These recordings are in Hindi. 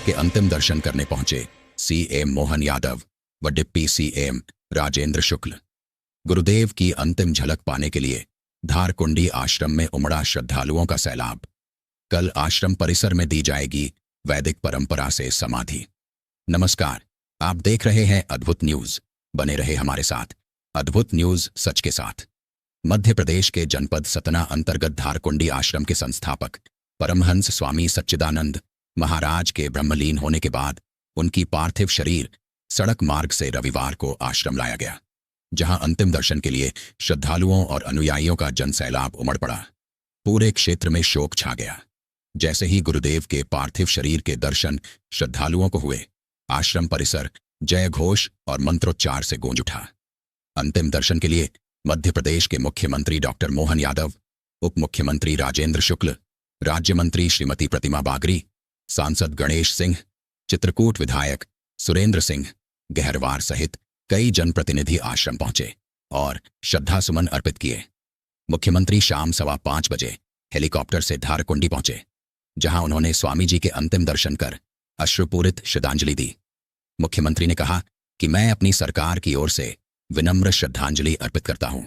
के अंतिम दर्शन करने पहुंचे सीएम मोहन यादव व डिप्टी सीएम राजेंद्र शुक्ल। गुरुदेव की अंतिम झलक पाने के लिए धारकुंडी आश्रम में उमड़ा श्रद्धालुओं का सैलाब। कल आश्रम परिसर में दी जाएगी वैदिक परंपरा से समाधि। नमस्कार, आप देख रहे हैं अद्भुत न्यूज। बने रहे हमारे साथ। अद्भुत न्यूज, सच के साथ। मध्य प्रदेश के जनपद सतना अंतर्गत धारकुंडी आश्रम के संस्थापक परमहंस स्वामी सच्चिदानंद महाराज के ब्रह्मलीन होने के बाद उनकी पार्थिव शरीर सड़क मार्ग से रविवार को आश्रम लाया गया, जहां अंतिम दर्शन के लिए श्रद्धालुओं और अनुयायियों का जनसैलाब उमड़ पड़ा। पूरे क्षेत्र में शोक छा गया। जैसे ही गुरुदेव के पार्थिव शरीर के दर्शन श्रद्धालुओं को हुए, आश्रम परिसर जय घोष और मंत्रोच्चार से गूंज उठा। अंतिम दर्शन के लिए मध्य प्रदेश के मुख्यमंत्री डॉक्टर मोहन यादव, उप मुख्यमंत्री राजेंद्र शुक्ल, राज्य मंत्री श्रीमती प्रतिमा बागरी, सांसद गणेश सिंह, चित्रकूट विधायक सुरेंद्र सिंह गहरवार सहित कई जनप्रतिनिधि आश्रम पहुंचे और श्रद्धासुमन अर्पित किए। मुख्यमंत्री शाम 5:15 बजे हेलीकॉप्टर से धारकुंडी पहुंचे, जहां उन्होंने स्वामी जी के अंतिम दर्शन कर अश्रुपूरित श्रद्धांजलि दी। मुख्यमंत्री ने कहा कि मैं अपनी सरकार की ओर से विनम्र श्रद्धांजलि अर्पित करता हूं।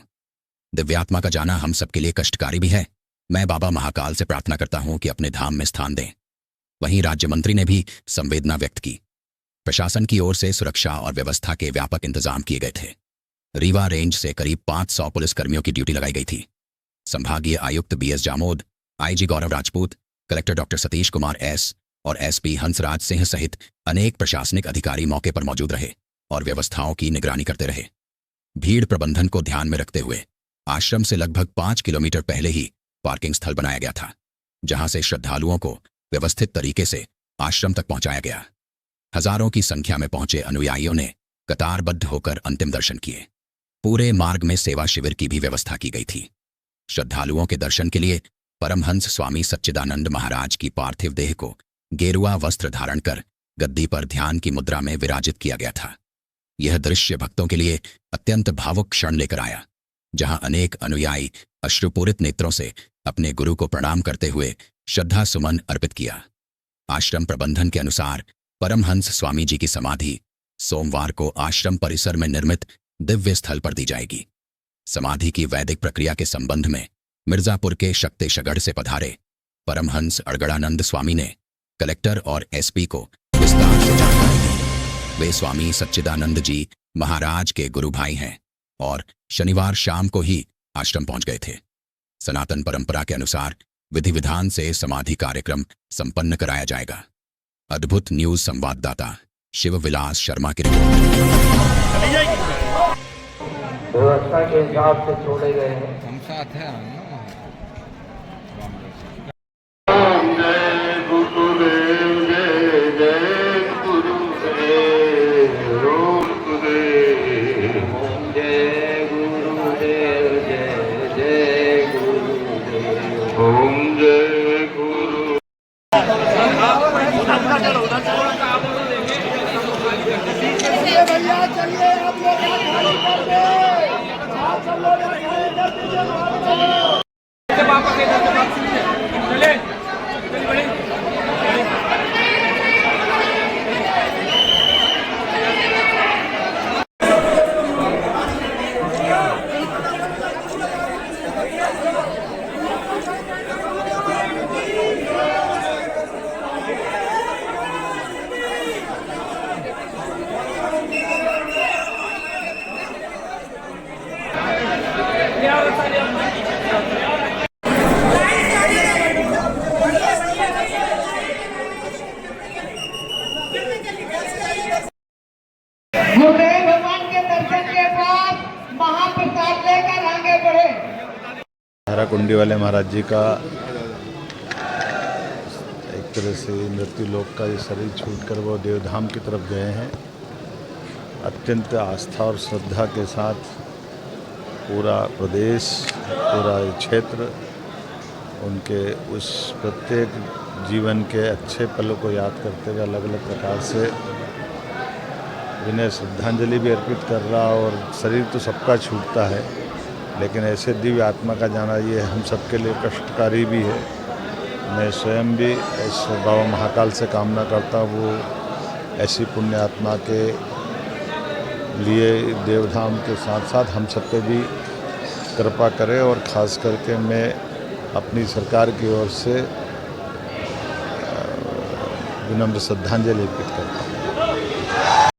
दिव्यात्मा का जाना हम सबके लिए कष्टकारी भी है। मैं बाबा महाकाल से प्रार्थना करता हूं कि अपने धाम में स्थान दें। वहीं राज्य मंत्री ने भी संवेदना व्यक्त की। प्रशासन की ओर से सुरक्षा और व्यवस्था के व्यापक इंतजाम किए गए थे। रीवा रेंज से करीब 500 पुलिसकर्मियों की ड्यूटी लगाई गई थी। संभागीय आयुक्त BS Jamod, IG Gaurav Rajput, collector doctor Satish Kumar S और एसपी हंसराज सिंह सहित अनेक प्रशासनिक अधिकारी मौके पर मौजूद रहे और व्यवस्थाओं की निगरानी करते रहे। भीड़ प्रबंधन को ध्यान में रखते हुए आश्रम से लगभग 5 किलोमीटर पहले ही पार्किंग स्थल बनाया गया था, जहां से श्रद्धालुओं को व्यवस्थित तरीके से आश्रम तक पहुंचाया गया। हजारों की संख्या में पहुंचे अनुयायियों ने कतारबद्ध होकर अंतिम दर्शन किए। पूरे मार्ग में सेवा शिविर की भी व्यवस्था की गई थी। श्रद्धालुओं के दर्शन के लिए परमहंस स्वामी सच्चिदानंद महाराज की पार्थिव देह को गेरुआ वस्त्र धारण कर गद्दी पर ध्यान की मुद्रा में विराजित किया गया था। यह दृश्य भक्तों के लिए अत्यंत भावुक क्षण लेकर आया, जहां अनेक अनुयायी अश्रुपूरित नेत्रों से अपने गुरु को प्रणाम करते हुए श्रद्धा सुमन अर्पित किया। आश्रम प्रबंधन के अनुसार परमहंस स्वामी जी की समाधि सोमवार को आश्रम परिसर में निर्मित दिव्य स्थल पर दी जाएगी। समाधि की वैदिक प्रक्रिया के संबंध में मिर्जापुर के शक्तिशगढ़ से पधारे परमहंस अड़गड़ानंद स्वामी ने कलेक्टर और एसपी को विस्तार से जानकारी दी। वे स्वामी सच्चिदानंद जी महाराज के गुरु भाई हैं और शनिवार शाम को ही आश्रम पहुंच गए थे। सनातन परंपरा के अनुसार विधि विधान से समाधि कार्यक्रम संपन्न कराया जाएगा। अद्भुत न्यूज संवाददाता शिव विलास शर्मा की रिपोर्ट। व्यवस्था के हिसाब से छोड़े गए हैं। हम साथ हैं। गुरुदेव भगवान के दर्शन के बाद महाप्रसाद लेकर आगे बढ़े। धाराकुंडी वाले महाराज जी का एक तरह से मृत्यु लोक का ये शरीर छूटकर वो देवधाम की तरफ गए हैं। अत्यंत आस्था और श्रद्धा के साथ पूरा प्रदेश, पूरा क्षेत्र उनके उस प्रत्येक जीवन के अच्छे पलों को याद करते हुए अलग अलग प्रकार से इन्हें श्रद्धांजलि भी अर्पित कर रहा। और शरीर तो सबका छूटता है, लेकिन ऐसे दिव्य आत्मा का जाना ये हम सबके लिए कष्टकारी भी है। मैं स्वयं भी इस बाबा महाकाल से कामना करता हूँ वो ऐसी पुण्य आत्मा के लिए देवधाम के साथ साथ हम सब पे भी कृपा करे। और ख़ास करके मैं अपनी सरकार की ओर से विनम्र श्रद्धांजलि अर्पित करता हूँ।